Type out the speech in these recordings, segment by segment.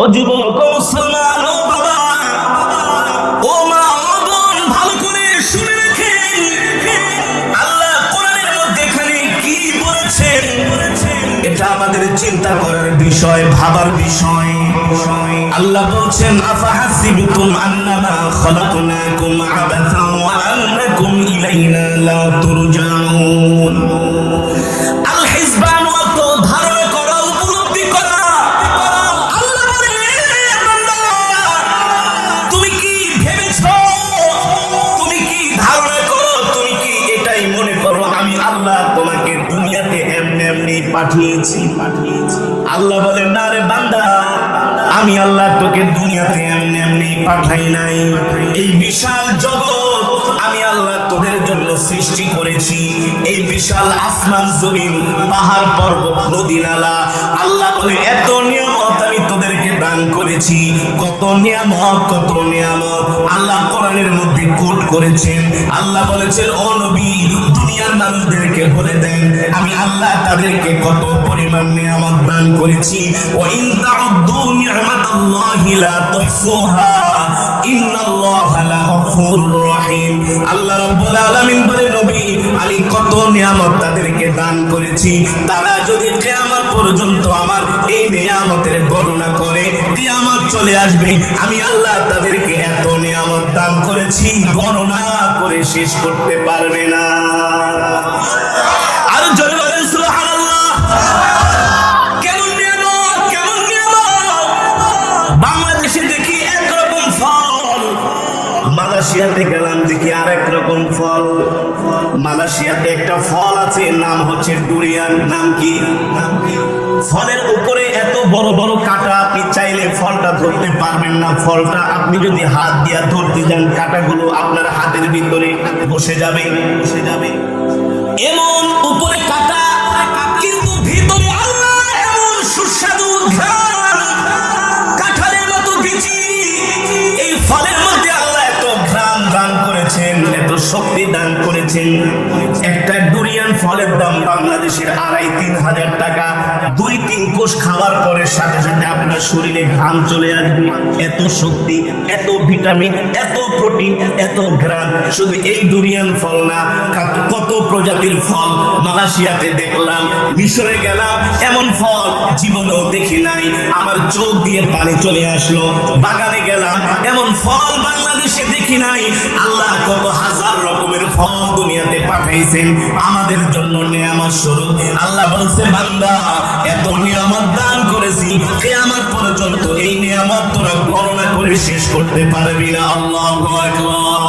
ও যুবক, ও মুসলমান, ও বাবা, ও মা, ও বোন, ভালো করে শুনে রাখেন। আল্লাহ কোরআনের মধ্যে এখানে কি বলেছেন, এটা আমাদের চিন্তা করার বিষয়, ভাবার বিষয়। আল্লাহ বলছেন, আফাহাসিবতুম আন্নামা খালাকনাকুম আবাসান ওয়া আন্নাকুম ইলাইনা লা তুরজাউন। আল হিসবান অর্থ ধারণা করা, উপলব্ধি করা। আল্লাহ বলে, বান্দা, তুমি কি ভেবেছো, তুমি কি ধারণা করো, তুমি কি এটাই মনে করো আমি আল্লাহ তোমাকে দুনিয়াতে এমনি এমনি পাঠিয়েছি? আল্লাহ বলে, না রে বান্দা, আমি আল্লাহ তোকে দুনিয়াতে এমনি এমনি পাঠাই নাই। এই বিশাল জগৎ আমি আল্লাহ তোদের জন্য সৃষ্টি করেছি। এই বিশাল আসমান জমিন, পাহাড় পর্বত, নদী নালা, আল্লাহ বলে এত নিয়ামত আমি তোদেরকে দান করেছি। কত নিয়ামত, কত নিয়ামত আল্লাহ কোরআনের মধ্যে কোট করেছেন। আল্লাহ বলেছেন, ও নবী, দুনিয়ার মানুষদেরকে বলে দেন আমি আল্লাহ তাদেরকে কত পরিমাণ নিয়ামত দান করেছি। ওয়া ইন তাউদ্দু নি'মাতাল্লাহি লা তুহসুহা ইন্নাল্লাহা লাগফুরুর রহিম। আল্লাহ রাব্বুল আলামিন বলে, নবী, আমি কত নিয়ামত তাদেরকে দান করেছি, তারা যদি কিয়ামত পর্যন্ত আমার এই নিয়ামতের গণনা করে, কিয়ামত চলে আসবে, আমি আল্লাহ তাদেরকে এত নিয়ামত দান করেছি, গণনা করে শেষ করতে পারবে না। আর জোরে বলেন সুবহানাল্লাহ। কেমন নিয়ামত, কেমন নিয়ামত! বাংলাদেশে দেখি একরকম ফল, মালয়েশিয়াতে গেলাম দেখি আরেক রকম ফল। মালয়েশিয়াতে একটা ফল আছে, নাম হচ্ছে ডুরিয়ান। নাম কি? ফলের উপরে এত বড় বড় কাঁটা, আপনি চাইলে ফলটা ধরতে পারবেন না। ফলটা আপনি যদি হাত দিয়ে ধরতে যান, কাঁটাগুলো আপনার হাতের ভিতরে বসে যাবে। এমন উপরে কাঁটা, কিন্তু ভিতরে আল্লাহ এমন সুস্বাদু ঘ্রাণ, কাঁঠালের মতো বিচি। এই ফলের মধ্যে আল্লাহ এত ঘ্রাণ দান করেছেন, এত শক্তি দান করেছেন। একটা ডুরিয়ান ফলের দাম বাংলাদেশের 2,5-3 হাজার টাকা। 2-3 কোষ খাওয়ার পরে সাথে সাথে আপনার শরীরে ঘাম চলে আসবে। এত শক্তি, এত ভিটামিন, এত প্রোটিন, এত ঘ্রাণ। শুধু এই ডুরিয়ান ফল না, কত প্রজাতির ফল মালয়েশিয়াতে দেখলাম, মিশরে গেলাম, এমন ফল জীবনেও দেখি নাই। আমার চোখ দিয়ে পানি চলে আসলো। বাগানে গেলাম, এমন ফল বাংলাদেশে দেখি নাই। আল্লাহ কত হাজার রকমের ফল দুনিয়াতে পাঠাইছেন আমাদের জন্য নিয়ামত স্বরূপ। আল্লাহ বলছে, বান্দা, এত নিয়ামত দান করেছি, কিয়ামত পর্যন্ত এই নিয়ামত তোরা গণনা করে শেষ করতে পারবি না। আল্লাহু আকবার।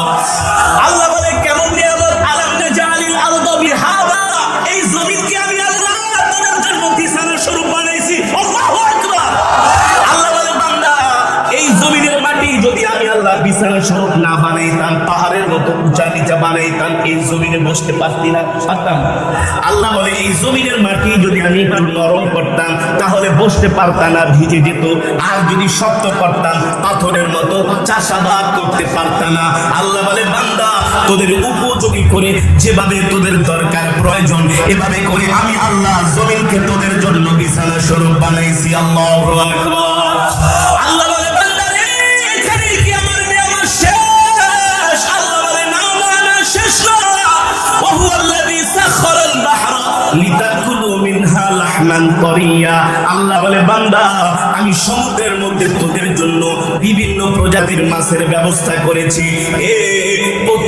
আল্লাহ বলে, কেমন নিয়ামত! আলাম নাজালিল আরদা বিহাদা, এই জমিনকে আমি আল্লাহ তোদের জন্য বিছানা স্বরূপ বানাইছি। আল্লাহু আকবার। আল্লাহ বলে, বান্দা, এই জমিনের মাটি যদি আমি আল্লাহ বিছানা স্বরূপ না বানাইতাম, পাহাড়ের মতো উঁচা নিচা বানাইতাম, এই জমিনে বসতে পারতাম না। আল্লাহ বলে, এই জমিনের মাটি যদি আমি একটু নরম করতাম, তাহলে বসতে পারতাম না, ভিজে যেত। আর যদি শক্ত করতাম, পাথরের মতো চাষাবাদ করতে পারতাম না। আল্লাহ বলে, বান্দা, তোদের উপযোগী করে, যেভাবে তোদের দরকার প্রয়োজন, এভাবে করে আমি আল্লাহ জমিনকে তোদের জন্য বিছানা স্বরূপ বানাইছি। আল্লাহু আকবার। আল্লাহ বলে, বান্দা রে, এখানে কি আমার নিয়ামত শেষ? আল্লাহ বলে, না না না, শেষ না। ওয়া হুয়াল্লাযী সাখখারাল বাহরা লিতাকুলু মিনহা লাহমান তারিয়া। আল্লাহ বলে, বান্দা, আমি সমুদ্রের মধ্যে তোদের জন্য বিভিন্ন প্রজাতির মাছের ব্যবস্থা করেছি।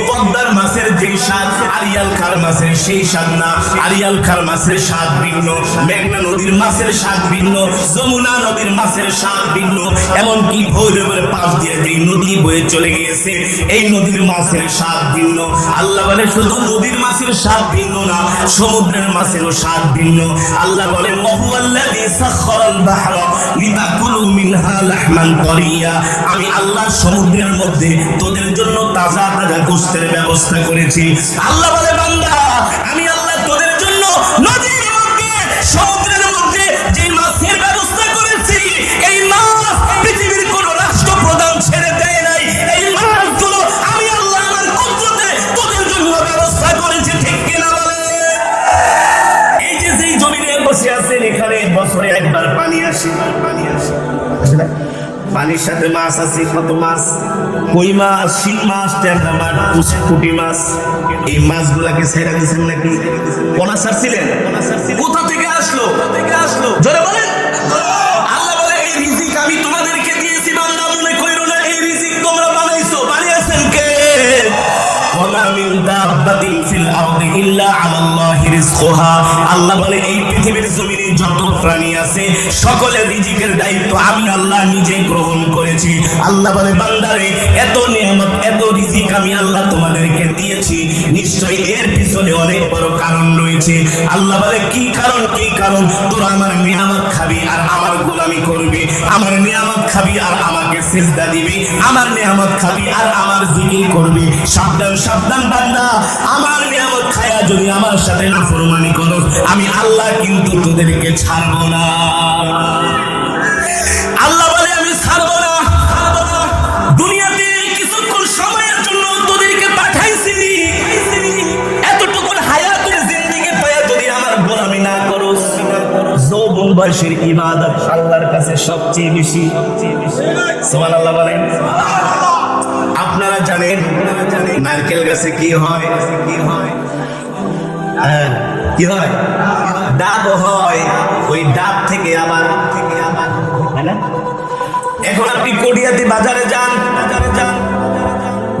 পদ্মার মাছের যেই স্বাদ, আরিয়াল খার মাছের সেই স্বাদ না। আরিয়াল খার মাছের স্বাদ ভিন্ন, মেঘনা নদীর মাছের স্বাদ ভিন্ন, যমুনা নদীর মাছের স্বাদ ভিন্ন। এমনকি ভৈরবের পাশ দিয়ে যেই নদী বয়ে চলে গিয়েছে, এই নদীর মাছের স্বাদ ভিন্ন। আল্লাহ বলে, শুধু নদীর মাছের স্বাদ ভিন্ন না, সমুদ্রের মাছেরও স্বাদ ভিন্ন। আল্লাহ বলে, ওয়া হুয়াল্লাযী সাখখারাল বাহরা লিতাকুলু মিনহা লাহমান তারিয়া। আমি আল্লাহ সমুদ্রের মধ্যে তোদের জন্য তাজা তাজা গোশতের ব্যবস্থা করেছি। আল্লাহ বলে, বান্দা, আমি আল্লাহ তোদের জন্য নদীর মধ্যে, সমুদ্রের মধ্যে যে মাছের ব্যবস্থা করেছি, এই মাছ পৃথিবীর কোন রাষ্ট্রপ্রধান ছেড়ে দেয় নাই। এই মাছগুলো আমি আল্লাহ আমার কুদরতে তোদের জন্য ব্যবস্থা করেছি। ঠিক কিনা বলে? এই যে যেই জমিনে বসে আছেন, এখানে বছরে একবার পানি আসে, আসে না? পানির সাথে মাছ আছে, কত মাছ, কই মাছ, শিং মাছ, ট্যাংরা মাছ, পুঁটি মাছ। এই মাছগুলাকে ছেড়ে দিয়েছেন নাকি? পোনা ছাড়ছিলেন? কোথা থেকে আসলো? জোরে বলেন। আল্লাহ বলে এই রিজিক আমি তোমাদেরকে দিয়েছি, বান্দা মনে কইরো না এই রিজিক তোমরা বানাইছো। বানিয়েছেন কে? আল্লাহ বলে এই পৃথিবীর জমিনে যত প্রাণী আছে সকলের রিজিকের দায়িত্ব আমি আল্লাহ নিজে গ্রহণ করেছি। আল্লাহ বলে বান্দারে এত নিয়ামত এত রিজিক আমি আল্লাহ তোমাদেরকে দিয়েছি, নিশ্চয়ই এর পিছনে অনেক বড় কারণ রয়েছে। আল্লাহ বলে কি কারণ? তোরা আমার নিয়ামত খাবি আর আমার গোলামি করবি, আমার নিয়ামত খাবি আর আমাকে সিজদা দিবি, আমার নিয়ামত খাবি আর আমার জিকির করবি। সাবধান বান্দা, আমার নিয়ামত খায়া যদি আমার সাথে নাফরমানি করো আমি আল্লাহ কিন্তু তোদেরকে ছাড়বো না। আল্লাহ বলে আমি ছাড়বো না। দুনিয়াতে কিছুক্ষণ সময়ের জন্য তোদেরকে পাঠাইছি, এতটুকু হায়াতের জিন্দেগি পায়া যদি আমার গোলামি না করো, যৌবন বয়সের ইবাদত আল্লাহর কাছে সবচেয়ে বেশি। সুবহানাল্লাহ বলেন। আপনারা জানেন নারকেল গাছে কি হয়? কি হয়? ডাব হয়। ওই ডাব থেকে আবার এখন আপনি কটিয়াদি বাজারে যান,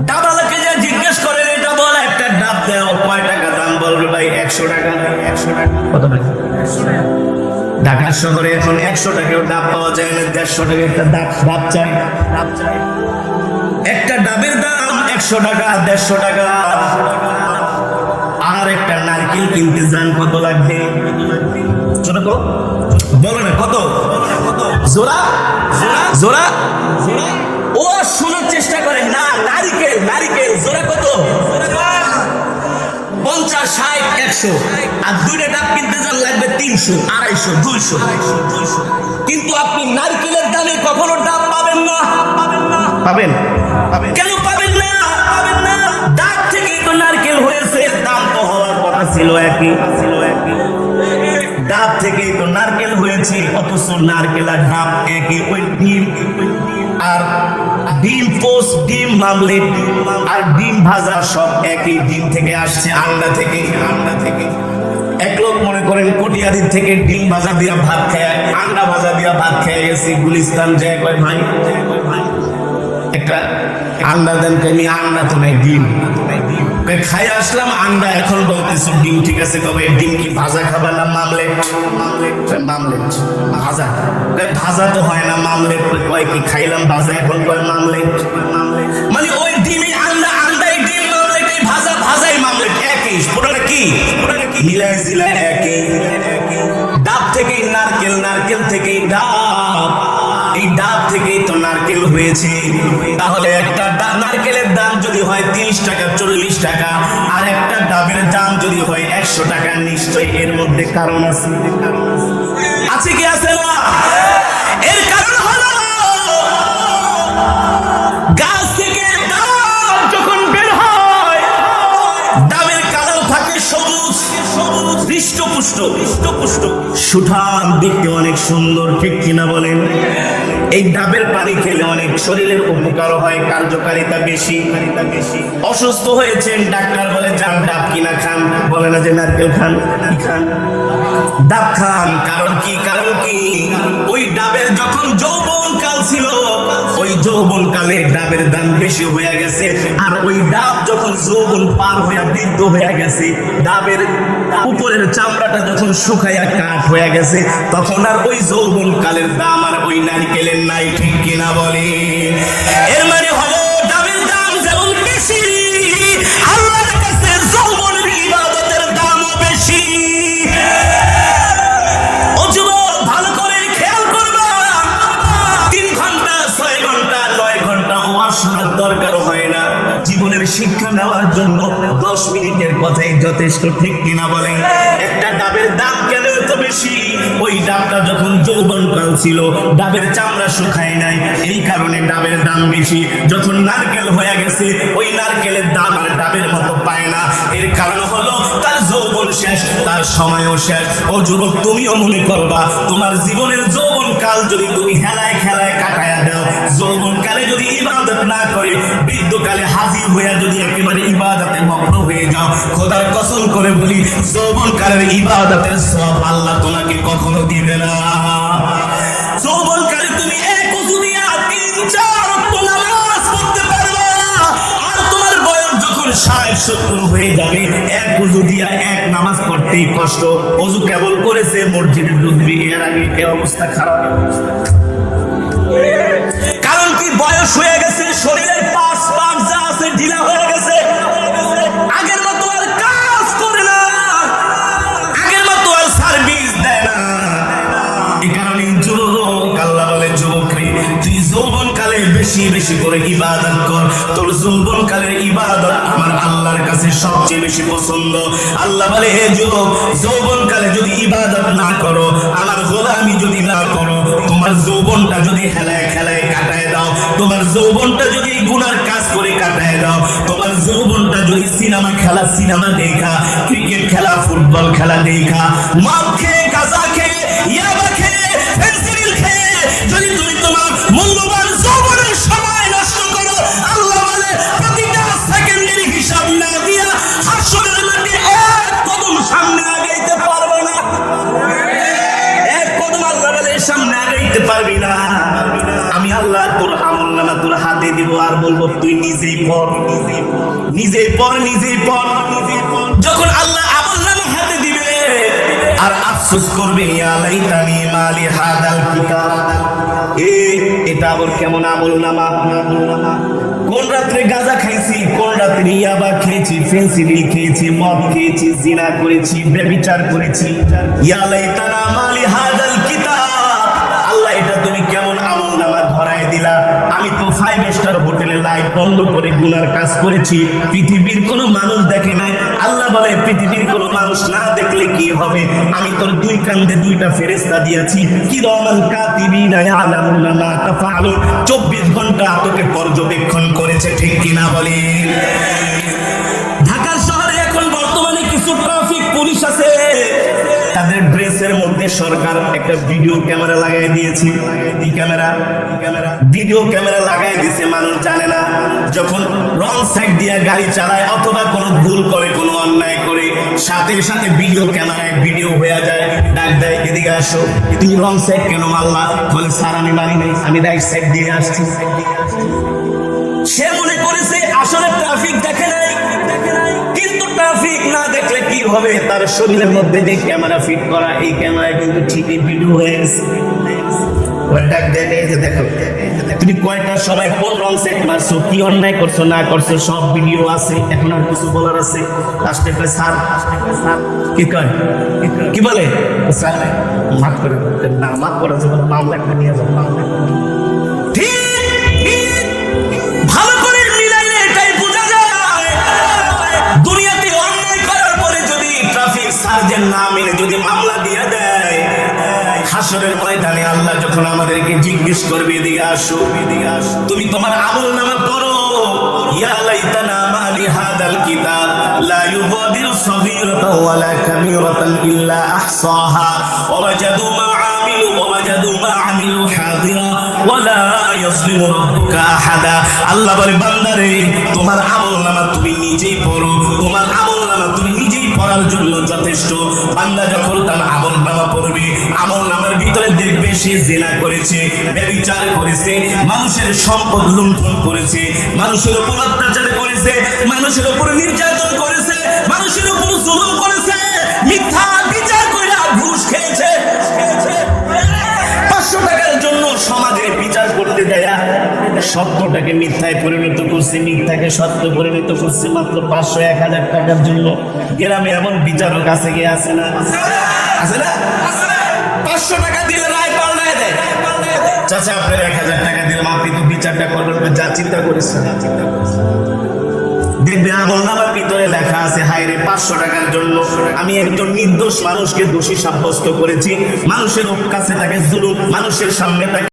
ডাবালাকে যা জিজ্ঞেস করেন এটা বল একটা ডাব দেও, কয় টাকা দাম? বলবে ভাই 100 টাকা। 100 টাকা কত টাকা? ঢাকা শহরে এখন 100 টাকাও ডাব পাওয়া যায় না, 150 টাকা একটা ডাব চাই। একটা ডাবের দাম 100 টাকা, 150 টাকা। আর একটা নারকেল কিনতে যান কত লাগবে? বলো না কত? জোড়া জোড়া ও শোনার চেষ্টা করে না। নারিকেল জোড়া কত? 50, 60, 100। আর দুইটা ডাব কিনতে যান লাগবে 300, 250, 200। কিন্তু আপনি নারকেলের দামে কখনো ডাব পাবেন না। পাবেন? কেন পাবেন না? ডাব থেকে তো নারকেল হয়েছে, দাম তো হওয়ার কথা ছিল একই। ডাব থেকে তো নারকেল হয়েছে, অথচ নারকেল আর ডাব একই। ওই ডিম আর ডিম পোস্ট, ডিম মামলেট আর ডিম ভাজা সব একই। ডিম থেকে আসছে, আন্ডা থেকে। এক লোক মনে করেন কটিয়াদির থেকে ডিম ভাজা দিয়া ভাত খায়, আন্ডা ভাজা দিয়া ভাত খেয়ে গেছি, গুলিস্তান যায় কয় ভাই একটা আন্ডা দেন। কেন? আন্ডা তো নাই, ডিম খাই আসলাম আন্ডা, এখন বলতেছি ডিম ঠিক আছে। কবে ডিম কি ভাজা খাবা না মামলেট? ভাজা তো হয় না, মামলেট কয় কি খাইলাম ভাজা, এখন কয় মামলেট। মানে ওই ডিমই আন্ডাই ডিম, মামলেট এই ভাজাই মামলেট একই। পুরোটা কি মিলাই জিলাই একই। ডাব থেকেই নারকেল থেকেই ডাব, এই ডাব থেকেই তো নারকেল হয়েছে। তাহলে একটা নারকেলের দাম যদি হয় 30 টাকা, 40 টাকা, আর একটা ডাবের দাম যদি হয় 100 টাকা, নিশ্চয়ই এর মধ্যে কারণ আছে কি আছে না? এর কারণ হলো গাছ থেকে ডাব যখন বের হয়, ডাবের কালার থাকে সবুজ, হৃষ্টপুষ্ট, সুঠাম, দেখতে অনেক সুন্দর, ঠিক কিনা বলেন? এই ডাবের পানি খেলে অনেক শরীরের উপকার হয়, কার্যকারিতা বেশি। অসুস্থ হয়েছেন, ডাক্তার বলে যান ডাব কিনা খান, বলে না যে নারকেল খান। ডাব খান। কারণ কি? ওই ডাবের যখন যৌবনকাল ছিল, ওই যৌবনকালে ডাবের দাম বেশি হয়ে গেছে। আর ওই ডাব যখন যৌবন পার হয়ে বৃদ্ধ হয়ে গেছে, ডাবের উপরের চামড়াটা যখন শুকাইয়া কাঠ হয়ে গেছে, তখন আর ওই যৌবনকালের দাম আর ওই নারকেলের নাই, ঠিক কিনা বলে? এর মানে হলো ডাবের দাম যেমন বেশি, আল্লাহর কাছে যৌবনের ইবাদতের দামও বেশি। ও যুবক, ভালো করে খেয়াল করবা, 3 ঘন্টা, 6 ঘন্টা, 9 ঘন্টা ওয়াজ শোনার দরকার হয় না। জীবনের শিক্ষা নেওয়ার জন্য 10 মিনিটের কথাই যথেষ্ট, ঠিক কিনা বলেন? একটা ডাবের দাম কেন এত বেশি? ওই ডাবটা যখন যৌবনকাল ছিল, ডাবের চামড়া শুকায় নাই, এই কারণে ডাবের দাম বেশি। যখন নারকেল হয়ে গেছে, ওই নারকেলের দাম আর ডাবের মতো পায় না। এর কারণ হলো তার যৌবন শেষ, তার সময়ও শেষ। ও যুবক, তুমিও মনে করবা তোমার জীবনের যৌবনকাল যদি তুমি খেলায় কাটায়া দাও, যৌবনকালে যদি ইবাদত না করে বৃদ্ধকালে হাজির হইয়া যদি একেবারে ইবাদতে মগ্ন হয়ে যাও, খোদার কসম করে বলি যৌবনকালের ইবাদতের সওয়াব আল্লাহ তোমাকে কখনো দিবে না। যৌবনকালে তুমি এক ওযু দিয়া 3-4 ওয়াক্ত নামাজ পড়তে পারবে না, আর তোমার বয়স যখন 60-70 হয়ে যাবে এক ওযু দিয়া এক নামাজ পড়তেই কষ্ট। ওযু কেবল করেছে মসজিদে ঢুকবে, এর আগে এই অবস্থা খারাপ। কারণ কি বয়স হয়ে গেছে, শরীরের পাশ যা আছে ঢিলা হয়ে গেছে, আগের মতো আর কাজ করে না, আগের মতো আর সার্ভিস দেয় না। এই কারণে যুবক, আল্লাহ বলে যুবক রে তুই যৌবনকালে বেশি বেশি করে ইবাদত কর, তোর যৌবনকালের ইবাদত আমার আল্লাহর কাছে সবচেয়ে বেশি পছন্দ। আল্লাহ বলে হে যুবক, যৌবনকালে যদি ইবাদত না করো, আমার গোলামি যদি না করো, তোমার যৌবনটা যদি খেলায় খেলায় কাটায় দাও, তোমার যৌবনটা যদি গুনার কাজ করে কাটায় দাও, তোমার যৌবনটা যদি সিনেমা দেখা, ক্রিকেট খেলা, ফুটবল খেলা দেখা, মদ খেয়ে, গাঁজা খেয়ে, ইয়াবা খেয়ে, ফেন্সিডিল খেয়ে যদি তুমি তোমার মূল্যবান যৌবনের সময় নষ্ট করো, আল্লাহ বলে প্রতিটা সেকেন্ডের হিসাব না দিয়া হাসরের মাঠে এক কদম সামনে আগাইতে পারবে না, এক কদম আল্লাহ বলে সামনে আগাইতে পারবি না। আমি আল্লাহ তোর আমলনামা তোর হাতে দিব আর বলবো তুই নিজেই পড়, নিজেই পড়, নিজেই পড়। যখন আল্লাহ আমলনামা হাতে দিবে আর আফসোস করবে ইয়া লাইতানি মালি হাদাল কিতাব, এটা আবার কেমন আমলনামা। কোন রাত্রে গাঁজা খাইছি, কোন রাত্রে ইয়াবা খেয়েছি, ফেন্সিডিল খেয়েছি, মদ খেয়েছি, জিনা করেছি, ব্যভিচার করেছি। ইয়া লাইতানা মালি হাদাল কিতাব, আল্লাহ এটা তুমি কেমন আমলনামা ধরায় দিলা। আমি তো 5 স্টার হোটেলে লাইট বন্ধ করে গুনার কাজ করেছি, পৃথিবীর কোনো মানুষ দেখে নাই। আল্লাহ বলে পৃথিবীর কোনো মানুষ না দেখলে কি হবে, আমি তোর 2 কাঁধে 2টা ফেরেশতা দিয়েছি, কিরামান কাতিবিনা ইয়ালামুনা মা তাফআলুন, 24 ঘন্টা তোকে পর্যবেক্ষণ করেছে, ঠিক কিনা বলে। ঢাকার শহরে এখন বর্তমানে কিছু ট্রাফিক পুলিশ আছে, তাদের ড্রেসের মধ্যে সরকার একটা ভিডিও ক্যামেরা লাগাই দিয়েছে। ভিডিও ক্যামেরা লাগাই দিয়েছে, মানুষ জানে না। যখন রং সাইড দিয়ে গাড়ি চালায় অথবা কোনো ভুল করে, কোনো অন্যায় করে, সাথে সাথে ভিডিও ক্যামেরায় ভিডিও হয়ে যায়, ডাক দেয় এদিকে আসো, তুমি রং সাইড কেন মারলা? বলে স্যার আমি মারি নাই, আমি রাইট সাইড দিয়ে আসছি। সে মনে করেছে আসলে ট্রাফিক দেখে নাই, কিন্তু ট্রাফিক না দেখলে কি হবে, তার শরীরের মধ্যে যে ক্যামেরা ফিট করা, এই ক্যামেরায় কিন্তু ঠিকই ভিডিও হয়ে গেছে। দেখো তুমি কয়টা সময় কোন রং সেট মারছো, কি অন্যায় করছো না করছো, সব ভিডিও আছে। এখন আর কিছু বলার আছে? লাস্টে কয় স্যার, কি কয়, কি বলে স্যার মাফ করে না, মাফ করার জন্য মামলা একটা নিয়ে যাবো। ভালো করে মিলাইলে এটাই বোঝা যায়, দুনিয়াতে অন্যায় করার পরে যদি ট্রাফিক সার্জেন্ট না মেনে যদি মামলা দিয়ে দেয়, হাসরের ময়দানে আল্লাহ যখন আমাদেরকে জিজ্ঞেস করবে এদিকে আসো, তুমি তোমার আমলনামা পড়ো, ইয়া লাইতানা মালি হাদাল কিতাব লা ইউগাদিরু সগীরাতান ওয়ালা কাবীরাতান ইল্লা আহসাহা ওয়া ওয়াজাদু মা আমিলু হাদিরা ওয়ালা ইয়াজলিমু রাব্বুকা আহাদা। আল্লাহ বলে বান্দারে তোমার আমলনামা তুমি নিজেই পড়ো, তোমার আমলনামা তুমি নিজেই পড়ার জন্য যথেষ্ট। বান্দা যখন তার আমলনামা পড়বে, আমলনামার ভিতরে দেখবে সে জিনা করেছে, ব্যভিচার করেছে, মানুষের সম্পদ লুণ্ঠন করেছে, মানুষের উপর অত্যাচার করেছে, মানুষের উপর নির্যাতন করেছে, মানুষের উপর জুলুম করেছে, মিথ্যা বিচার করে ঘুষ খেয়েছে, 500 টাকার জন্য সমাজে বিচার করতে দেয়া সত্যটাকে মিথ্যায় পরিণত করছে, মিথ্যাকে সত্য পরিণত করছে মাত্র 500-1000 টাকার জন্য। গ্রামে এমন বিচারক আছে কি আছে না? আছে না? 500 টাকা দিলে রায় পাল্টায় দেয়। চাচা আপনার 1000 টাকা দিলাম, আপনি তো বিচারটা করবেন, যা চিন্তা করেছেন দেখবে আমলনামার ভিতরে লেখা আছে, হায় রে 500 টাকার জন্য আমি একজন নির্দোষ মানুষকে দোষী সাব্যস্ত করেছি, মানুষের কাছে তাকে জুলুম, মানুষের সামনে তাকে